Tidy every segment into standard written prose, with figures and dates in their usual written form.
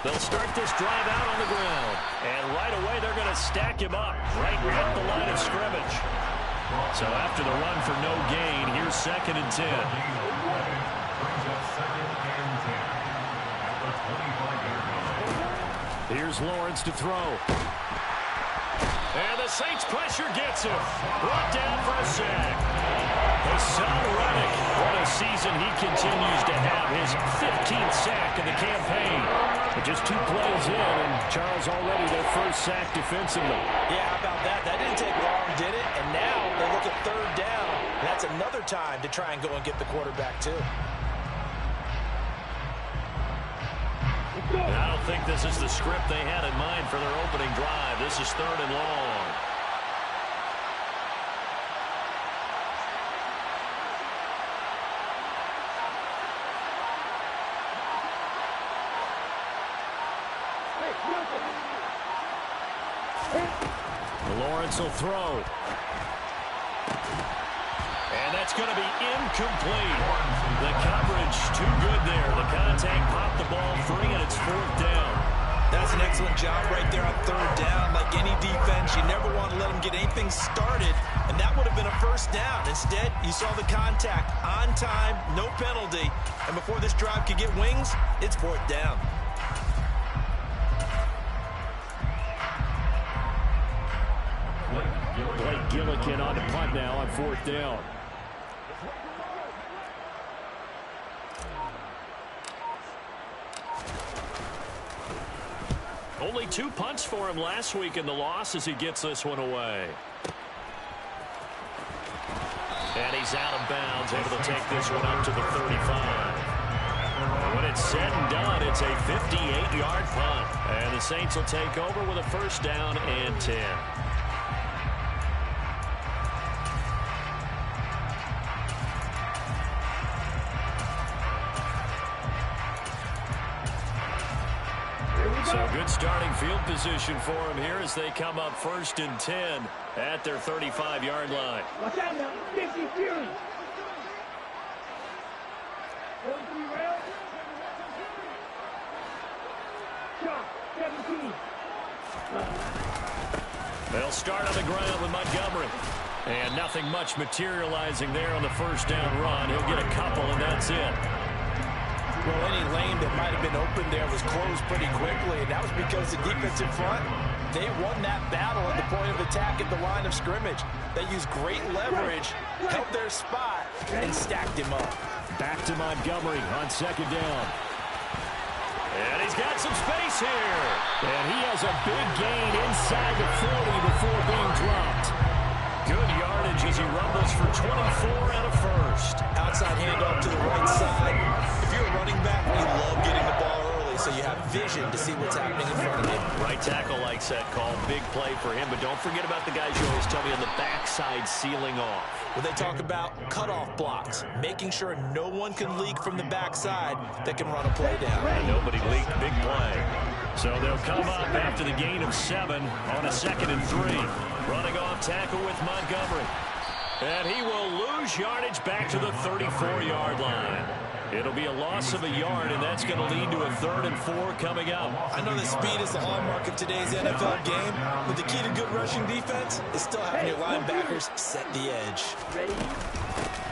They'll start this drive out on the ground. And right away, they're going to stack him up right at the line of scrimmage. So after the run for no gain, here's 2nd and 10. Here's Lawrence to throw. And the Saints pressure gets him. Brought down for a sack. Hassan Reddick, what a season he continues to have. His 15th sack of the campaign. But just 2 plays in, and Charles already their first sack defensively. Yeah, how about that? That didn't take long, did it? And now they look at 3rd down. That's another time to try and go and get the quarterback, too. And I don't think this is the script they had in mind for their opening drive. This is 3rd and long. Lawrence will throw. And that's going to be incomplete. The coverage too good there. The contact popped the ball free, and it's 4th down. That's an excellent job right there on 3rd down. Like any defense, you never want to let them get anything started, and that would have been a 1st down. Instead, you saw the contact on time, no penalty, and before this drive could get wings, it's 4th down. Blake Gillikin on the punt now on 4th down. Only 2 punts for him last week in the loss as he gets this one away. And he's out of bounds, able to take this one up to the 35. When it's said and done, it's a 58-yard punt. And the Saints will take over with a 1st down and 10. So good starting field position for him here as they come up 1st and 10 at their 35-yard line. Watch out now, 50 Fury. 43 rail. Shot, 17. They'll start on the ground with Montgomery. And nothing much materializing there on the 1st down run. He'll get a couple, and that's it. Well, any lane that might have been open there was closed pretty quickly, and that was because the defensive front, they won that battle at the point of attack at the line of scrimmage. They used great leverage, held their spot, and stacked him up. Back to Montgomery on 2nd down. And he's got some space here. And he has a big gain inside the 40 before being dropped. Good yardage as he rumbles for 24 and a 1st. Outside handoff to the right side. If you're a running back, you love getting the ball early so you have vision to see what's happening in front of you. Right tackle likes that call. Big play for him, but don't forget about the guys you always tell me on the backside sealing off. When they talk about cutoff blocks, making sure no one can leak from the backside that can run a play down. And nobody leaked. Big play. So they'll come up after the gain of 7 on a 2nd and 3. Running off tackle with Montgomery. And he will lose yardage back to the 34-yard line. It'll be a loss of a yard, and that's going to lead to a 3rd and 4 coming up. I know that speed is the hallmark of today's NFL game, but the key to good rushing defense is still having your linebackers set the edge.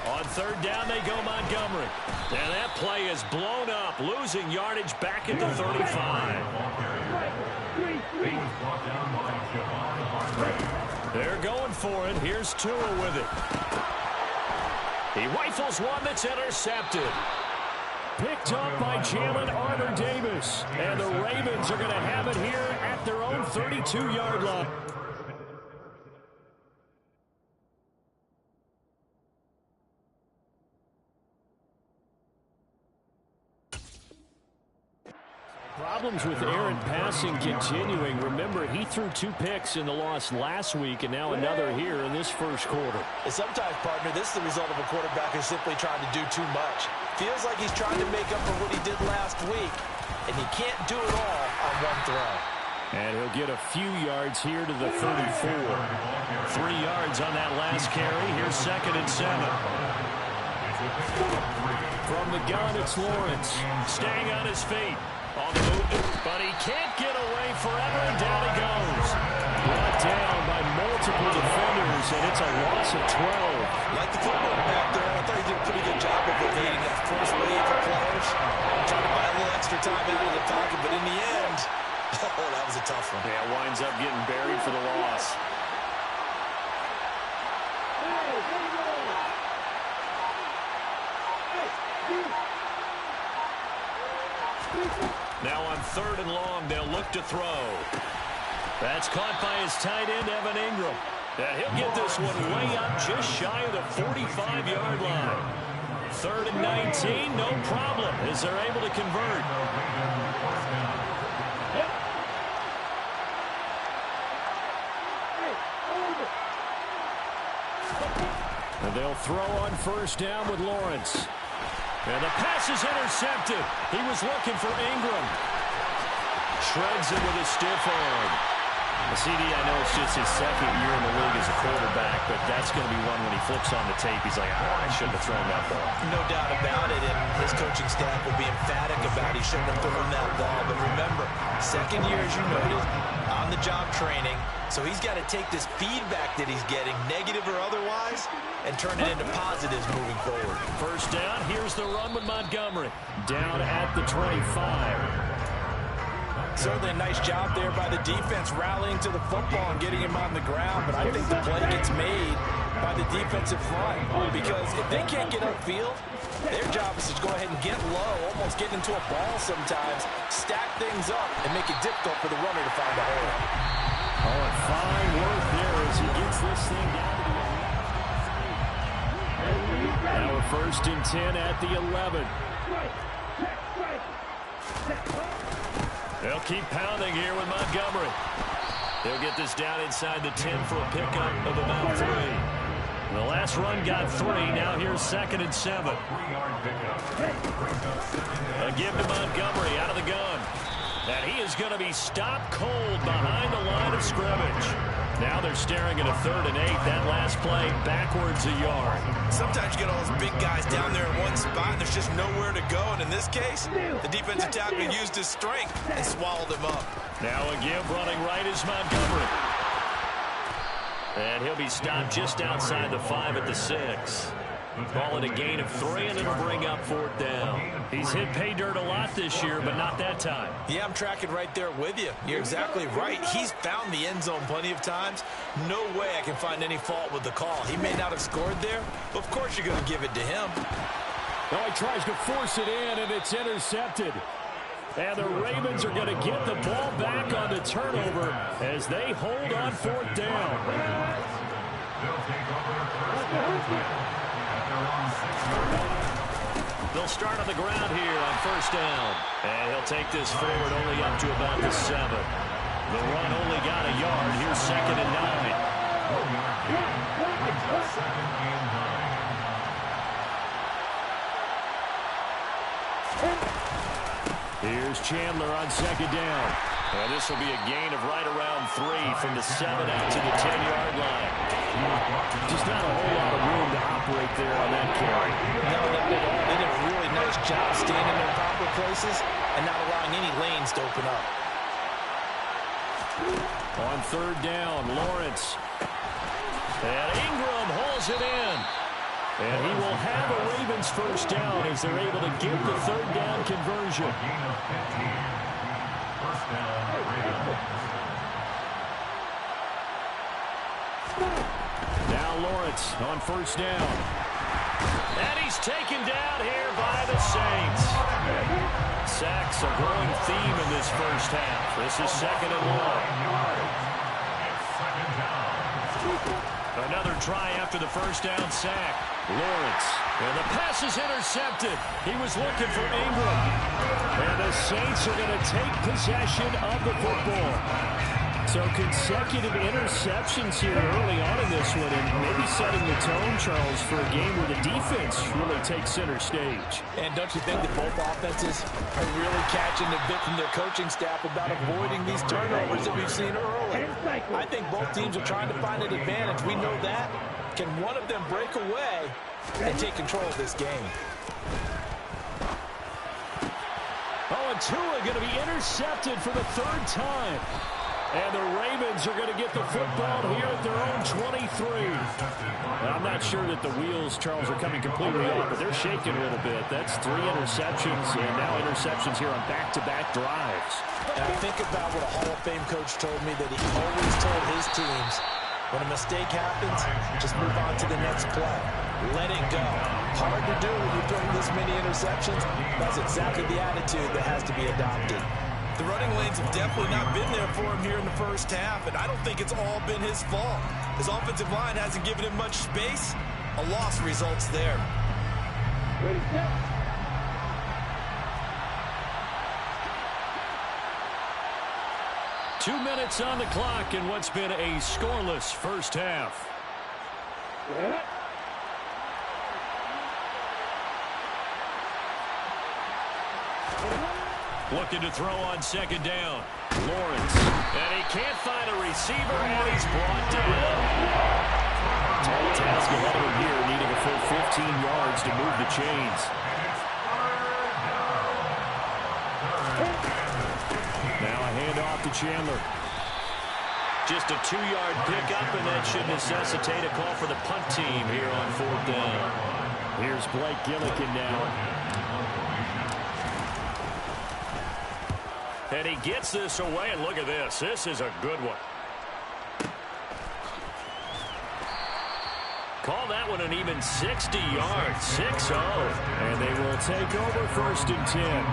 On 3rd down, they go Montgomery. And that play is blown up, losing yardage back at the 35. They're going for it. Here's Tua with it. He rifles one that's intercepted. Picked up by Jalen Armour-Davis. And the Ravens are going to have it here at their own 32-yard line. Problems with Aaron passing continuing. Remember, he threw 2 picks in the loss last week, and now another here in this 1st quarter. And sometimes, partner, this is the result of a quarterback who's simply trying to do too much. Feels like he's trying to make up for what he did last week, and he can't do it all on one throw. And he'll get a few yards here to the 34. 3 yards on that last carry. Here's 2nd and 7. From the gun, it's Lawrence. Staying on his feet. On the move, but he can't get away forever, and down he goes. Brought down by multiple defenders, and it's a loss of 12. Like the football back there, I thought he did a pretty good job of evading that first wave of players. Trying to buy a little extra time out of the pocket, but in the end, oh, that was a tough one. Yeah, winds up getting buried for the loss. Now on 3rd and long, they'll look to throw. That's caught by his tight end, Evan Ingram. And he'll get this one way up just shy of the 45-yard line. 3rd and 19, no problem, as they're able to convert. And they'll throw on 1st down with Lawrence. And the pass is intercepted. He was looking for Ingram. Shreds it with a stiff arm. CD, I know it's just his 2nd year in the league as a quarterback, but that's going to be one when he flips on the tape. He's like, I shouldn't have thrown that ball. No doubt about it, and his coaching staff will be emphatic about he shouldn't have thrown that ball. But remember, 2nd year, as you noted, on-the-job training, so he's got to take this feedback that he's getting, negative or otherwise, and turn it into positives moving forward. 1st down, here's the run with Montgomery. Down at the 25. Certainly a nice job there by the defense rallying to the football and getting him on the ground, but I think the play gets made by the defensive front because if they can't get upfield, their job is to go ahead and get low, almost get into a ball sometimes, stack things up, and make it difficult for the runner to find a hole. Oh, and fine work there as he gets this thing down to the 11. Now a 1st and 10 at the 11. They'll keep pounding here with Montgomery. They'll get this down inside the 10 for a pickup of about 3. The last run got 3. Now here's 2nd and 7. A give to Montgomery out of the gun. And he is going to be stopped cold behind the line of scrimmage. Now they're staring at a 3rd and 8. That last play backwards a yard. Sometimes you get all those big guys down there in one spot, and there's just nowhere to go. And in this case, the defensive tackle used his strength and swallowed him up. Now a give running right is Montgomery. And he'll be stopped just outside the 5 at the 6. Call it a gain of 3, and it'll bring up 4th down. He's hit pay dirt a lot this year, but not that time. Yeah, I'm tracking right there with you. You're exactly right. He's found the end zone plenty of times. No way I can find any fault with the call. He may not have scored there, but of course you're going to give it to him. Oh, he tries to force it in, and it's intercepted. And the Ravens are going to get the ball back on the turnover as they hold on 4th down. They'll start on the ground here on 1st down. And he'll take this forward only up to about the 7. The run only got a yard. Here's 2nd and 9. Here's Chandler on 2nd down. And this will be a gain of right around 3 from the 7 out to the 10-yard line. Just not a whole lot of room to operate there on that carry. No, they did a really nice job staying in their proper places and not allowing any lanes to open up. On 3rd down, Lawrence. And Ingram hauls it in. And he will have a Ravens 1st down as they're able to get the 3rd down conversion. Now Lawrence on 1st down. And he's taken down here by the Saints. Sacks a growing theme in this 1st half. This is 2nd and 1. Another try after the 1st down sack. Lawrence. And the pass is intercepted. He was looking for Ingram. And the Saints are going to take possession of the football. So consecutive interceptions here early on in this one, and maybe setting the tone, Charles, for a game where the defense really takes center stage. And don't you think that both offenses are really catching the bit from their coaching staff about avoiding these turnovers that we've seen early? I think both teams are trying to find an advantage. We know that. Can one of them break away and take control of this game? Oh, and Tua going to be intercepted for the third time. And the Ravens are going to get the football here at their own 23. I'm not sure that the wheels, Charles, are coming completely off, but they're shaking a little bit. That's 3 interceptions, and now interceptions here on back-to-back drives. Now think about what a Hall of Fame coach told me, that he always told his teams, when a mistake happens, just move on to the next play. Let it go. Hard to do when you're throwing this many interceptions. That's exactly the attitude that has to be adopted. The running lanes have definitely not been there for him here in the first half, and I don't think it's all been his fault. His offensive line hasn't given him much space. A loss results there. Ready, set. 2 minutes on the clock in what's been a scoreless first half. Yeah. Looking to throw on second down. Lawrence. And he can't find a receiver, and he's brought down. Tall task ahead of him here, needing a full 15 yards to move the chains. Now a handoff to Chandler. Just a 2-yard pickup, and that should necessitate a call for the punt team here on fourth down. Here's Blake Gillikin now. And he gets this away, and look at this. This is a good one. Call that one an even 60 yards, 6-0. And they will take over first and 10.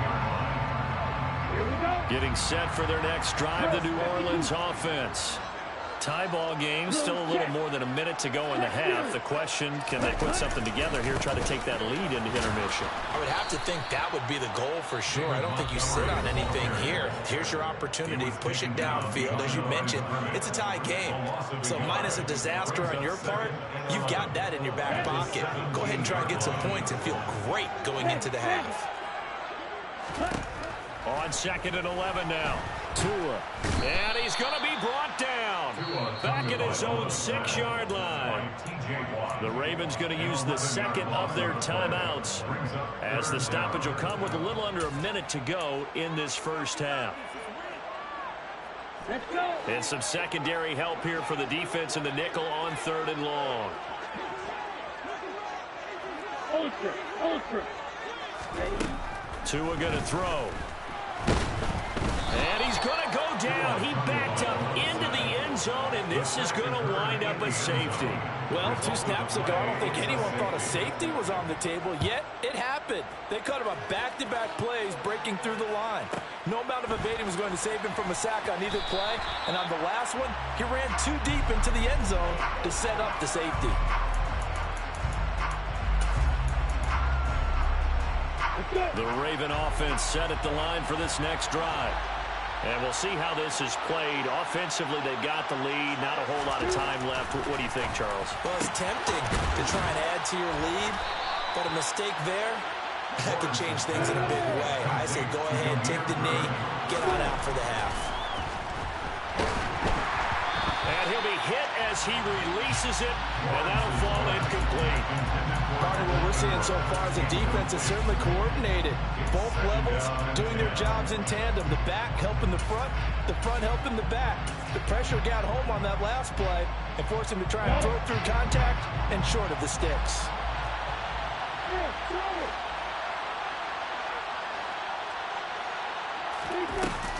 Here we go. Getting set for their next drive, the New Orleans offense. Tie ball game, still a little more than a minute to go in the half. The question, can they put something together here, try to take that lead into intermission? I would have to think that would be the goal for sure. I don't think you sit on anything here. Here's your opportunity. Push it downfield. As you mentioned, it's a tie game. So minus a disaster on your part, you've got that in your back pocket. Go ahead and try and get some points and feel great going into the half. On second and 11 now. Tua. And he's going to be brought down. Back at his own 6-yard line. The Ravens going to use the second of their timeouts, as the stoppage will come with a little under a minute to go in this first half. Let's go. And some secondary help here for the defense in the nickel on 3rd and long. Ultra. Ready. Tua going to throw. And he's going to go down. He backed up into the end zone, and this is going to wind up a safety. Well, 2 snaps ago, I don't think anyone thought a safety was on the table, yet it happened. They cut him a back-to-back plays breaking through the line. No amount of evading was going to save him from a sack on either play, and on the last one, he ran too deep into the end zone to set up the safety. The Raven offense set at the line for this next drive. And we'll see how this is played. Offensively, they've got the lead. Not a whole lot of time left. What do you think, Charles? Well, it's tempting to try and add to your lead, but a mistake there, that could change things in a big way. I say go ahead, take the knee, get on out for the half. And he'll be hit as he releases it, and that'll fall incomplete. Partner, what we're seeing so far is the defense is certainly coordinated. Both levels doing their jobs in tandem. The back helping the front helping the back. The pressure got home on that last play and forced him to try and throw through contact and short of the sticks.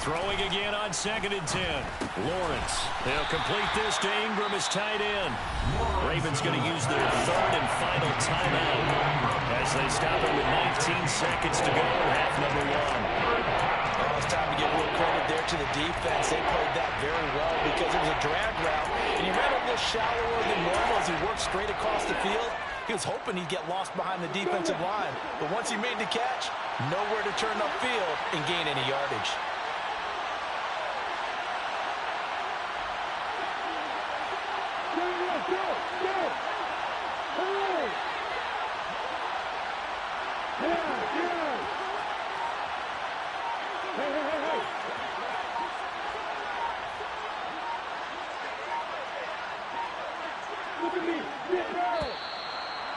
Throwing again on 2nd and 10. Lawrence. They'll complete this to Ingram as tight end. Ravens going to use their 3rd and final timeout as they stop it with 19 seconds to go in half number 1. Well, it's time to give real credit there to the defense. They played that very well because it was a drag route, and he ran a little shallower than normal as he worked straight across the field. He was hoping he'd get lost behind the defensive line, but once he made the catch, nowhere to turn upfield and gain any yardage.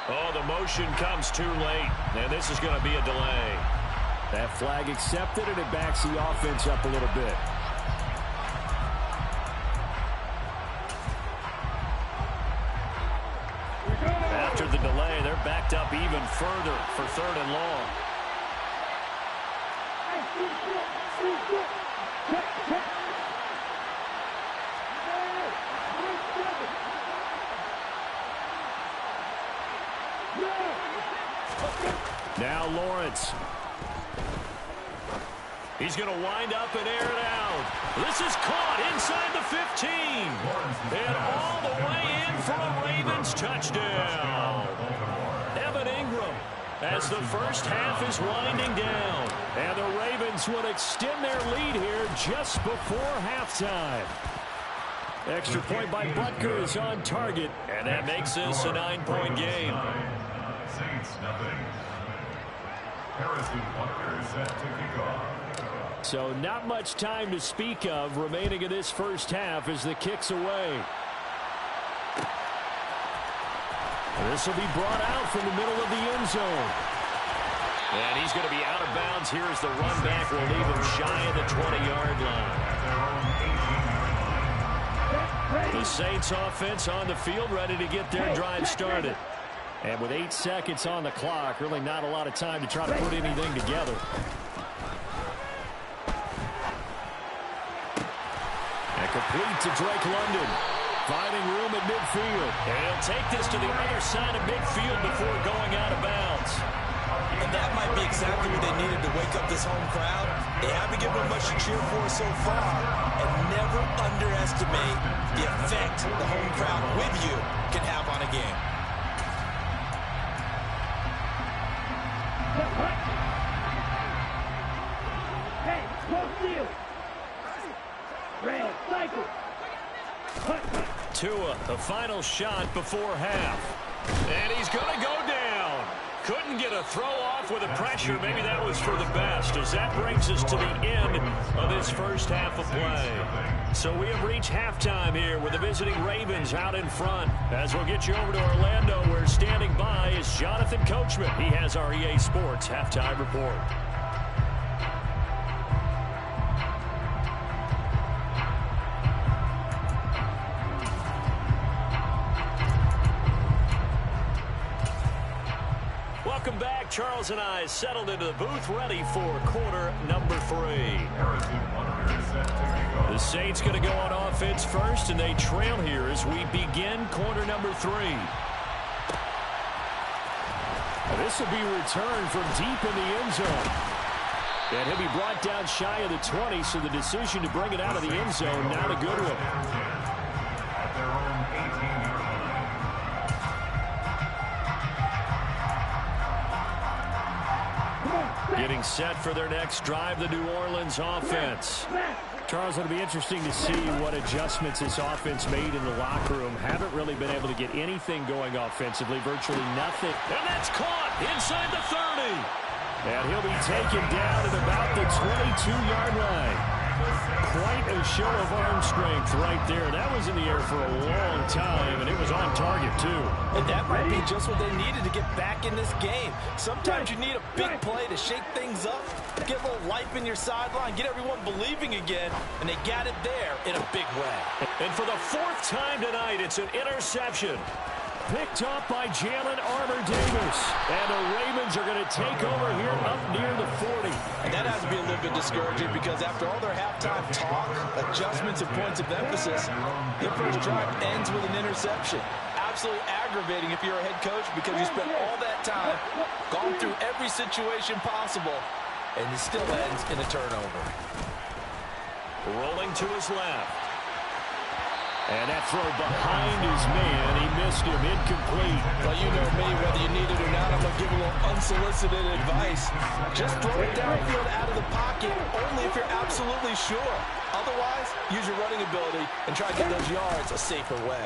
Oh, the motion comes too late, and this is going to be a delay. That flag accepted, and it backs the offense up a little bit. After the delay, they're backed up even further for 3rd and long. Now Lawrence. He's going to wind up and air it out. This is caught inside the 15. And all the way in for a Ravens touchdown. Evan Ingram, as the first half is winding down. And the Ravens would extend their lead here just before halftime. Extra point by Butker is on target. And that makes this a 9-point game. Saints nothing. Harrison Butker set to kick off. So not much time to speak of remaining in this first half as the kick's away. This will be brought out from the middle of the end zone. And he's going to be out of bounds here as the run back will leave him shy of the 20-yard line. The Saints offense on the field ready to get their drive started. And with 8 seconds on the clock, really not a lot of time to try to put anything together. And complete to Drake London. Finding room at midfield. And he'll take this to the other side of midfield before going out of bounds. And that might be exactly what they needed to wake up this home crowd. They haven't given them much to cheer for so far. And never underestimate the effect the home crowd with you can have on a game. Tua, the final shot before half. And he's going to go down. Couldn't get a throw off with the pressure. Maybe that was for the best, as that brings us to the end of this first half of play. So we have reached halftime here with the visiting Ravens out in front. As we'll get you over to Orlando, where standing by is Jonathan Coachman. He has our EA Sports halftime report. Welcome back. Charles and I settled into the booth, ready for quarter number 3. The Saints going to go on offense first, and they trail here as we begin quarter number 3. This will be returned from deep in the end zone. And he'll be brought down shy of the 20, so the decision to bring it out of the end zone, not a good one. Getting set for their next drive, the New Orleans offense. Charles, it'll be interesting to see what adjustments this offense made in the locker room. Haven't really been able to get anything going offensively, virtually nothing. And that's caught inside the 30. And he'll be taken down at about the 22-yard line. Quite a show of arm strength right there. That was in the air for a long time, and it was on target, too. And that might be just what they needed to get back in this game. Sometimes you need a big play to shake things up, get a little life in your sideline, get everyone believing again, and they got it there in a big way. And for the 4th time tonight, it's an interception. Picked up by Jalen Armour-Davis. And the Ravens are going to take over here up near the 40. And that has to be a little bit discouraging because after all their halftime talk, adjustments and points of emphasis, their first drive ends with an interception. Absolutely aggravating if you're a head coach because you spent all that time, gone through every situation possible, and it still ends in a turnover. Rolling to his left. And that throw behind his man, he missed him, incomplete. Well, you know me, whether you need it or not, I'm going to give a little unsolicited advice. Just throw it downfield out of the pocket, only if you're absolutely sure. Otherwise, use your running ability and try to get those yards a safer way.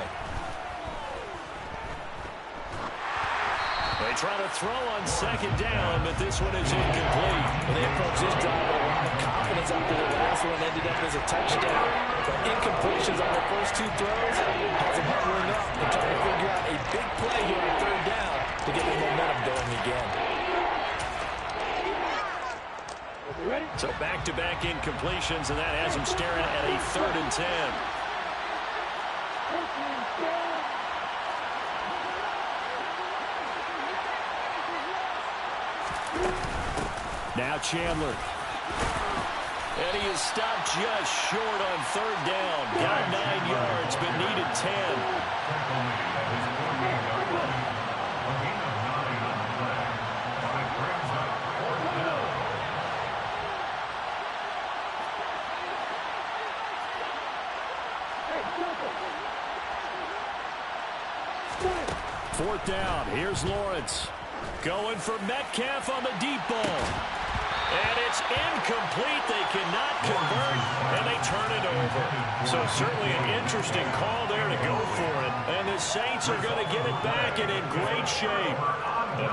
They try to throw on second down, but this one is incomplete. Well, they approached this drive with a lot of confidence after the last one ended up as a touchdown. But incompletions on their first two throws has them huddling up and trying to figure out a big play here on third down to get the momentum going again. So back-to-back incompletions, and that has them staring at a 3rd and 10. Now Chandler. And he is stopped just short on 3rd down. Got 9 yards, but needed 10. Fourth down. Here's Lawrence. Going for Metcalf on the deep ball. And it's incomplete. They cannot convert, and they turn it over. So certainly an interesting call there to go for it. And the Saints are going to get it back and in great shape.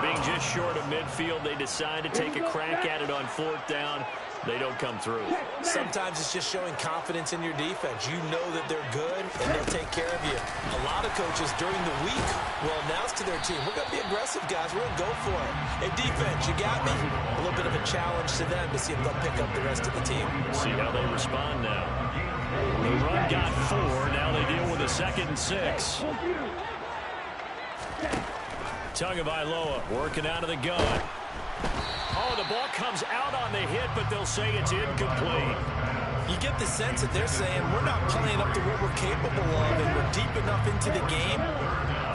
Being just short of midfield, they decide to take a crack at it on 4th down. They don't come through. Sometimes it's just showing confidence in your defense. You know that they're good, and they'll take care of you. A lot of coaches during the week will announce to their team, we're going to be aggressive, guys. We're going to go for it. Hey, defense, you got me? A little bit of a challenge to them to see if they'll pick up the rest of the team. See how they respond now. The run got 4. Now they deal with a 2nd and 6. Tagovailoa working out of the gun. Oh, the ball comes out on the hit, but they'll say it's incomplete. You get the sense that they're saying we're not playing up to what we're capable of, and we're deep enough into the game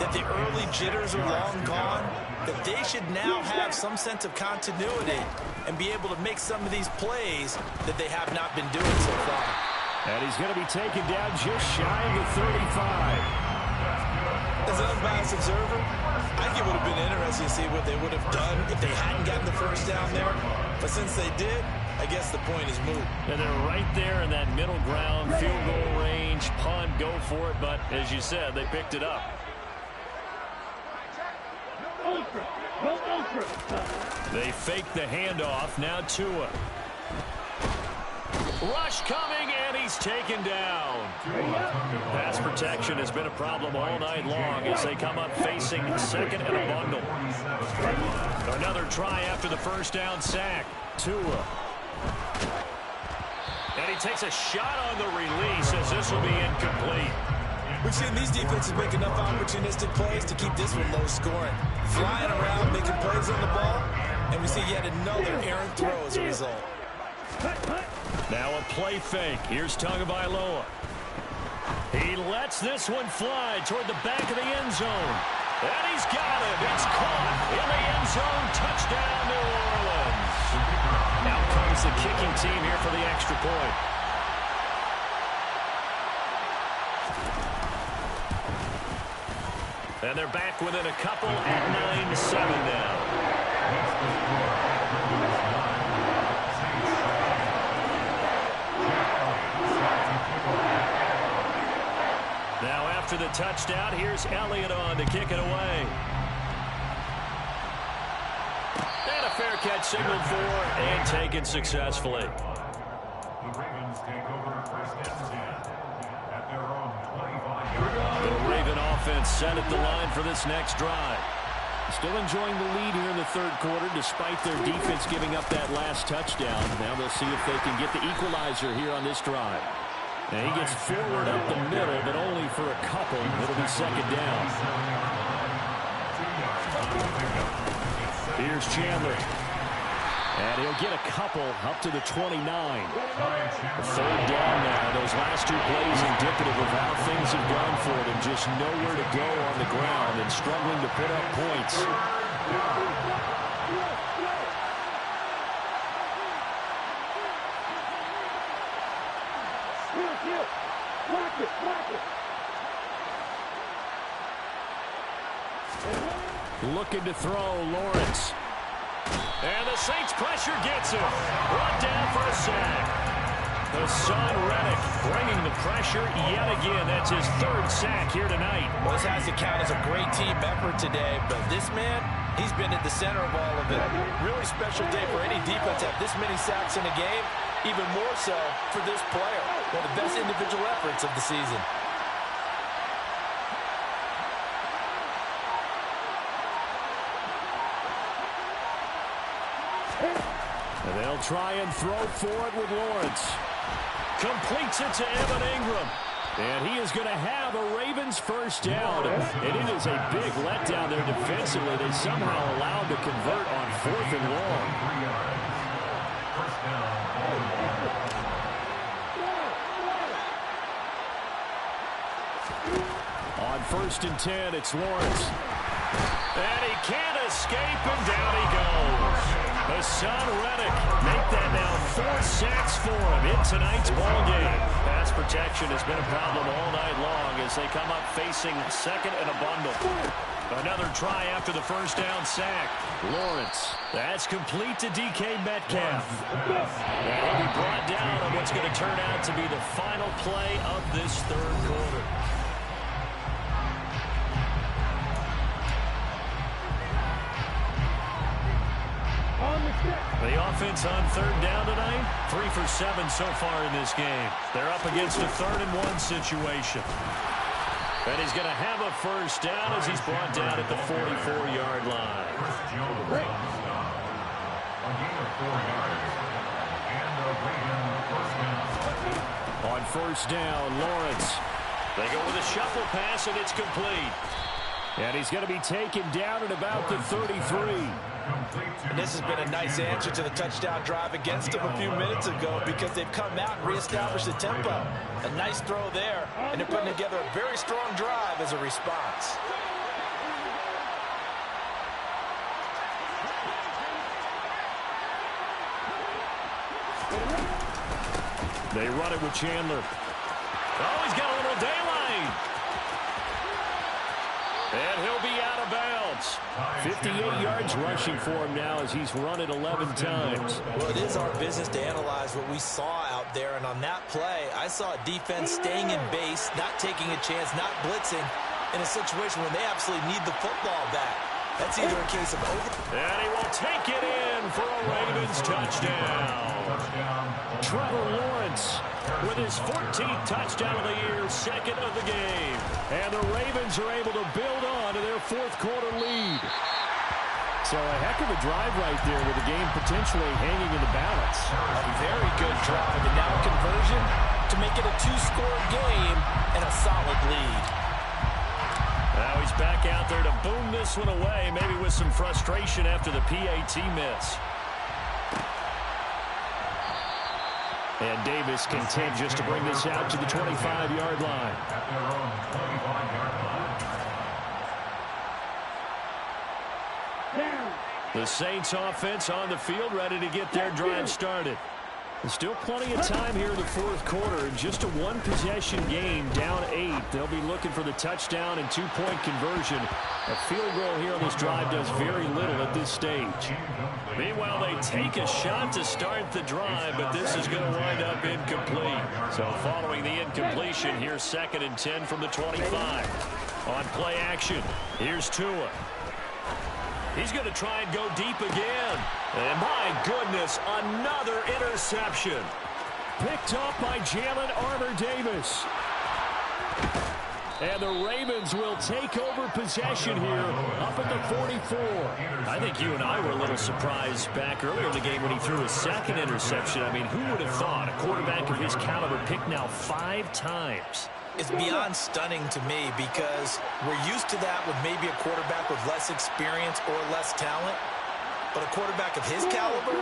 that the early jitters are long gone, that they should now have some sense of continuity and be able to make some of these plays that they have not been doing so far. And he's going to be taken down just shy of the 35. As an unbiased observer, I think it would have been interesting to see what they would have done if they hadn't gotten the first down there. But since they did, I guess the point is moot. And they're right there in that middle ground, field goal range, punt, go for it. But as you said, they picked it up. They fake the handoff. Now Tua. Rush coming, and he's taken down. Pass protection has been a problem all night long as they come up facing 2nd and a bundle. Another try after the first down sack. Tua. And he takes a shot on the release as this will be incomplete. We've seen these defenses make enough opportunistic plays to keep this one low scoring. Flying around, making plays on the ball, and we see yet another errant throw as a result. Now a play fake. Here's Tagovailoa. He lets this one fly toward the back of the end zone. And he's got it. It's caught in the end zone. Touchdown, New Orleans. Out comes the kicking team here for the extra point. And they're back within a couple at 9-7 now. Now after the touchdown, here's Elliott on to kick it away. And a fair catch signaled for and taken successfully. The Ravens take over 1st and 10 at their own 25-yard line. The Raven offense set at the line for this next drive. Still enjoying the lead here in the 3rd quarter despite their defense giving up that last touchdown. Now they'll see if they can get the equalizer here on this drive. And he gets forward up the middle, but only for a couple. It'll be 2nd down. Here's Chandler. And he'll get a couple up to the 29. 3rd down now. Those last 2 plays indicative of how things have gone for them. Just nowhere to go on the ground and struggling to put up points. Looking to throw, Lawrence. And the Saints pressure gets him. Brought down for a sack. Hassan Reddick bringing the pressure yet again. That's his third sack here tonight. Well, this has to count as a great team effort today, but this man, he's been at the center of all of it. Really special day for any defense to have this many sacks in a game, even more so for this player. One of the best individual efforts of the season. And they'll try and throw for it with Lawrence. Completes it to Evan Ingram. And he is going to have a Ravens first down. And it is a big letdown there defensively. They somehow allowed to convert on 4th and long. On 1st and 10, it's Lawrence. And he can't escape, and down he goes. Hassan Reddick make that now 4 sacks for him in tonight's ball game. Pass protection has been a problem all night long as they come up facing second and a bundle. Another try after the first down sack. Lawrence. That's complete to DK Metcalf. And he'll be brought down on what's going to turn out to be the final play of this third quarter. The offense on third down tonight, 3 for 7 so far in this game. They're up against a 3rd and 1 situation. And he's going to have a first down as he's brought down at the 44-yard line. On first down, Lawrence. They go with a shuffle pass, and it's complete. And he's going to be taken down at about the 33. And this has been a nice answer to the touchdown drive against them a few minutes ago because they've come out and reestablished the tempo. A nice throw there, and they're putting together a very strong drive as a response. They run it with Chandler. Oh, he's got a little daylight. And he'll be out of bounds. 58 yards rushing for him now as he's run it 11 times. Well, it is our business to analyze what we saw out there. And on that play, I saw a defense staying in base, not taking a chance, not blitzing in a situation when they absolutely need the football back. That's either a case of over. And he will take it in for a Ravens touchdown. Trevor Lawrence with his 14th touchdown of the year, 2nd of the game. And the Ravens are able to build on to their 4th quarter lead. So a heck of a drive right there with the game potentially hanging in the balance. A very good drive, and now a conversion to make it a 2-score game and a solid lead. Now he's back out there to boom this one away, maybe with some frustration after the PAT miss. And Davis content just to bring this out to the 25-yard line. The Saints offense on the field ready to get their drive started. There's still plenty of time here in the 4th quarter. Just a 1-possession game, down 8. They'll be looking for the touchdown and 2-point conversion. A field goal here on this drive does very little at this stage. Meanwhile, they take a shot to start the drive, but this is going to wind up incomplete. So following the incompletion, here's 2nd and 10 from the 25. On play action, here's Tua. He's going to try and go deep again. And my goodness, another interception. Picked up by Jalen Armour-Davis. And the Ravens will take over possession here up at the 44. I think you and I were a little surprised back earlier in the game when he threw his 2nd interception. I mean, who would have thought a quarterback of his caliber picked now 5 times? It's beyond stunning to me because we're used to that with maybe a quarterback with less experience or less talent. But a quarterback of his caliber,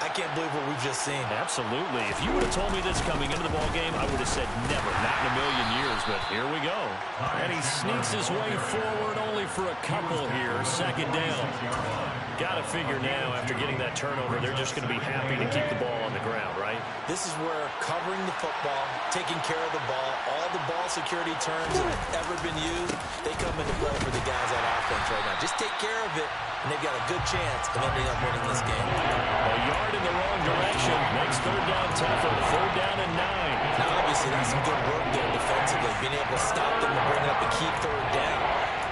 I can't believe what we've just seen. Absolutely. If you would have told me this coming into the ball game, I would have said never, not in a million years. But here we go. And he sneaks his way forward only for a couple here. 2nd down. Got to figure now after getting that turnover, they're just going to be happy to keep the ball on the ground, right? This is where covering the football, taking care of the ball, all the ball security terms that have ever been used, they come into play for the guys on offense. offense right now. Just take care of it, and they've got a good chance of ending up winning this game. A yard in the wrong direction makes third down tougher. Third down and 9. Now, obviously, that's some good work there defensively, being able to stop them and bring up a key third down.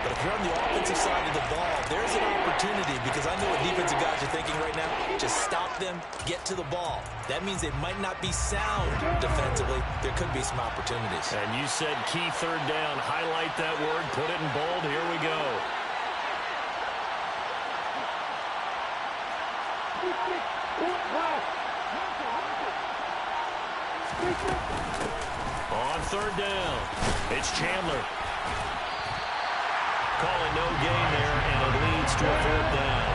But if you're on the offensive side of the ball, there's an opportunity, because I know what defensive guys are thinking right now. Just stop them, get to the ball. That means they might not be sound defensively. There could be some opportunities. And you said key third down. Highlight that word. Put it in bold. Here we go. On third down, it's Chandler. Call it no gain there, and it leads to a fourth down.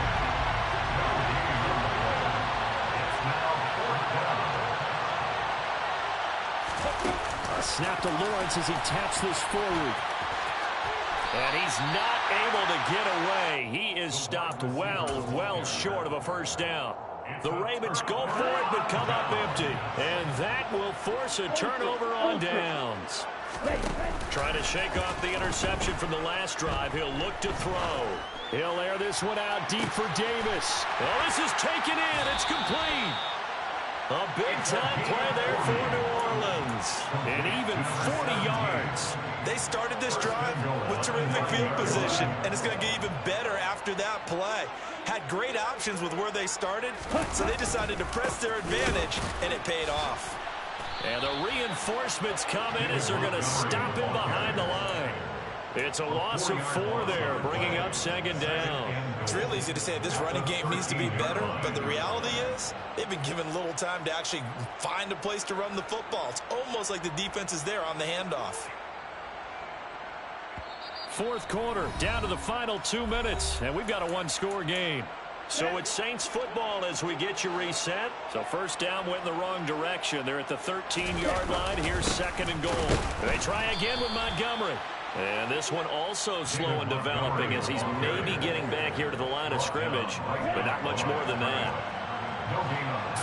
A snap to Lawrence as he taps this forward. And he's not able to get away. He is stopped well short of a first down. The Ravens go for it, but come up empty. And that will force a turnover on downs. Trying to shake off the interception from the last drive. He'll look to throw. He'll air this one out deep for Davis. Oh, this is taken in. It's complete. A big-time play there for New Orleans. And even 40 yards. They started this drive with terrific field position, and it's going to get even better after that play. Had great options with where they started, so they decided to press their advantage, and it paid off. And the reinforcements come in as they're going to stop him behind the line. It's a loss of 4 there, bringing up second down. It's real easy to say this running game needs to be better, but the reality is they've been given little time to actually find a place to run the football. It's almost like the defense is there on the handoff. Fourth quarter, down to the final 2 minutes, and we've got a one-score game. So it's Saints football as we get you reset. So first down went in the wrong direction. They're at the 13-yard line. Here's second and goal. They try again with Montgomery. And this one also slow and developing as he's maybe getting back here to the line of scrimmage, but not much more than that.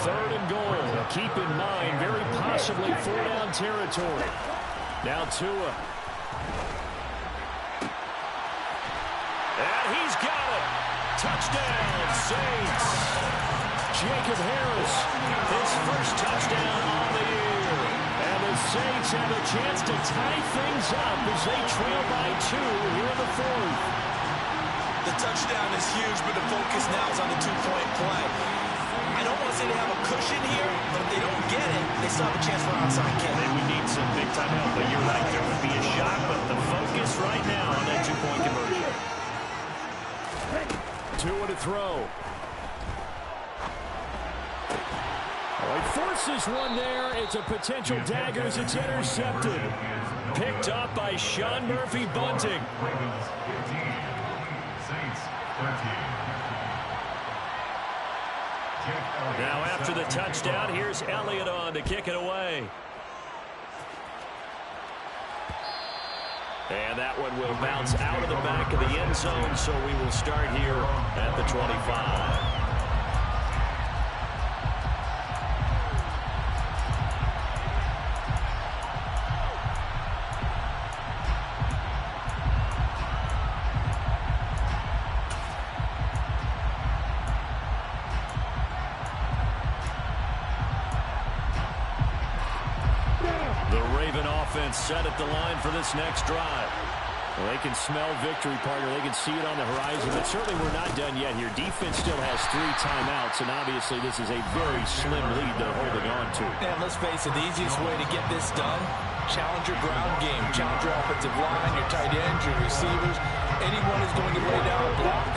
Third and goal. Keep in mind, very possibly 4-down territory. Now Tua. And he's got it. Touchdown, Saints. Jacob Harris, his first touchdown on the year. And the Saints have a chance to tie things up as they trail by 2 here in the fourth. The touchdown is huge, but the focus now is on the two-point play. I don't want to say they have a cushion here, but if they don't get it, they still have a chance for an onside kick. They would need some big-time help, but you're right. There would be a shot, but the focus right now on that two-point conversion. Tua to throw. Oh, he forces one there. It's a potential dagger as it's intercepted. Picked up by Sean Murphy-Bunting. Ravens 15, Saints 13. Now after the touchdown, here's Elliott on to kick it away. And that one will bounce out of the back of the end zone, so we will start here at the 25. Set at the line for this next drive. Well, they can smell victory, partner. They can see it on the horizon, but certainly we're not done yet here. Defense still has 3 timeouts, and obviously this is a very slim lead they're holding on to. And let's face it, the easiest way to get this done, challenge your ground game, challenge your offensive line, your tight ends, your receivers. Anyone who's going to lay down a block,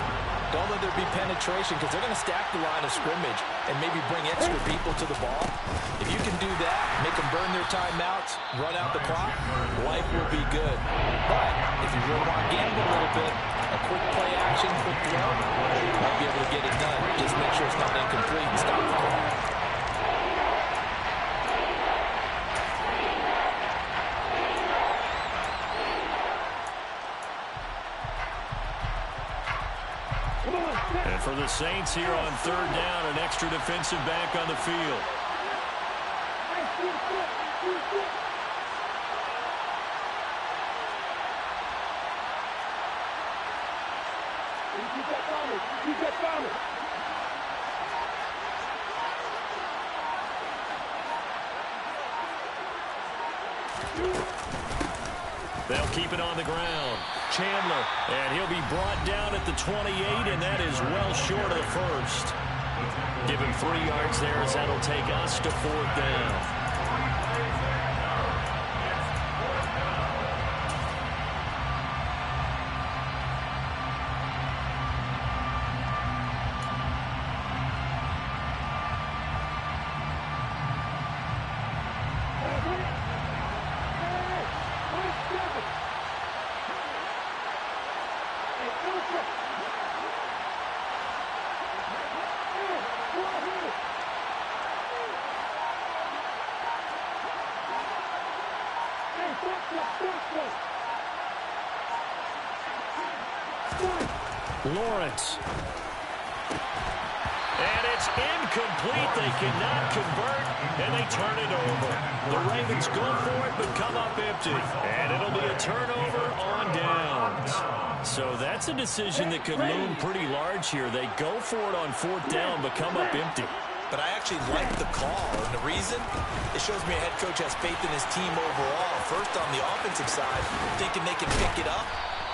don't let there be penetration, because they're going to stack the line of scrimmage and maybe bring extra people to the ball. If you can do that, make them burn their timeouts, run out the clock, life will be good. But if you really want to gamble a little bit, a quick play action, quick throw, you might be able to get it done. Just make sure it's not incomplete and stop the clock. And for the Saints here on third down, an extra defensive back on the field. Keep that farming. Keep that farming. They'll keep it on the ground. Chandler, and he'll be brought down at the 28, and that is well short of the first. Give him 3 yards there as that'll take us to 4th down. Lawrence. And it's incomplete. They cannot convert, and they turn it over. The Ravens go for it, but come up empty. And it'll be a turnover on downs. So that's a decision that could loom pretty large here. They go for it on 4th down, but come up empty. But I actually like the call, and the reason? It shows me a head coach has faith in his team overall. First, on the offensive side, thinking they can pick it up,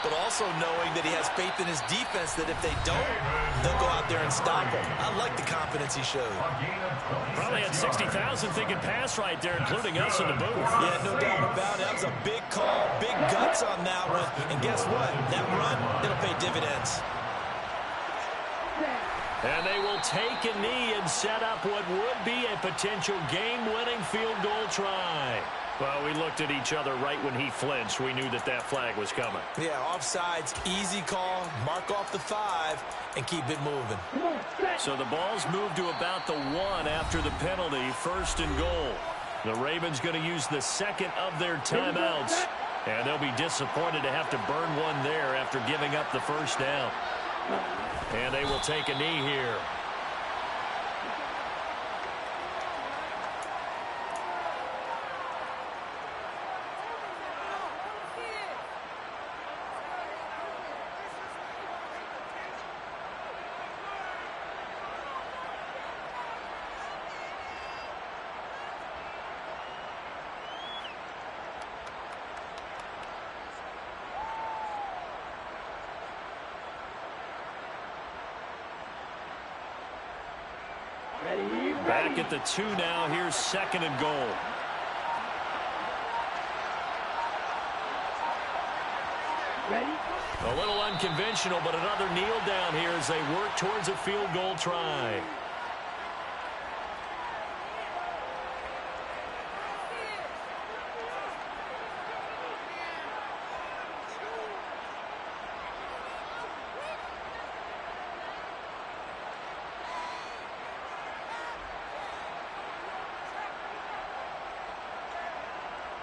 but also knowing that he has faith in his defense that if they don't, they'll go out there and stop him. I like the confidence he showed. Probably had 60,000 thinking pass right there, including us in the booth. Yeah, no doubt about it. That was a big call, big guts on that one. And guess what? That run, it'll pay dividends. And they will take a knee and set up what would be a potential game-winning field goal try. Well, we looked at each other right when he flinched. We knew that that flag was coming. Yeah, offsides, easy call, mark off the 5, and keep it moving. So the ball's moved to about the 1 after the penalty, 1st and goal. The Ravens going to use the 2nd of their timeouts, and they'll be disappointed to have to burn one there after giving up the 1st down. And they will take a knee here. Back at the 2 now. Here's 2nd and goal. A little unconventional, but another kneel down here as they work towards a field goal try.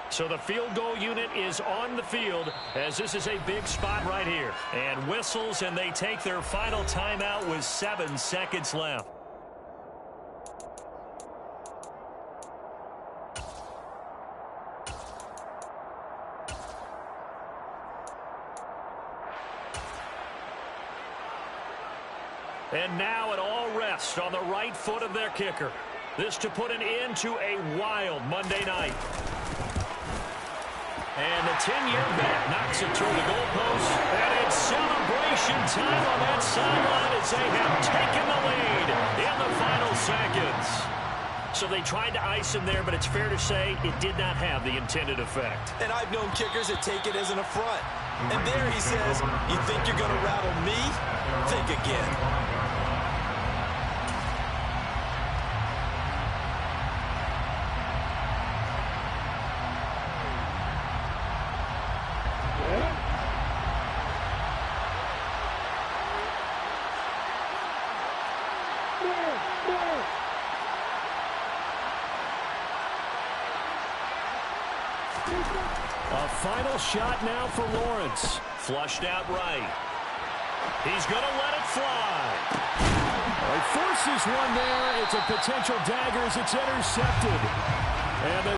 So the field goal unit is on the field as this is a big spot right here. And whistles, and they take their final timeout with 7 seconds left. And now it all rests on the right foot of their kicker. This to put an end to a wild Monday night. And the 10-year vet knocks it toward the goalpost. And it's celebration time on that sideline as they have taken the lead in the final seconds. So they tried to ice him there, but it's fair to say it did not have the intended effect. And I've known kickers that take it as an affront. And there he says, you think you're going to rattle me? Think again. A final shot now for Lawrence. Flushed out right. He's going to let it fly. He forces one there. It's a potential dagger as it's intercepted. And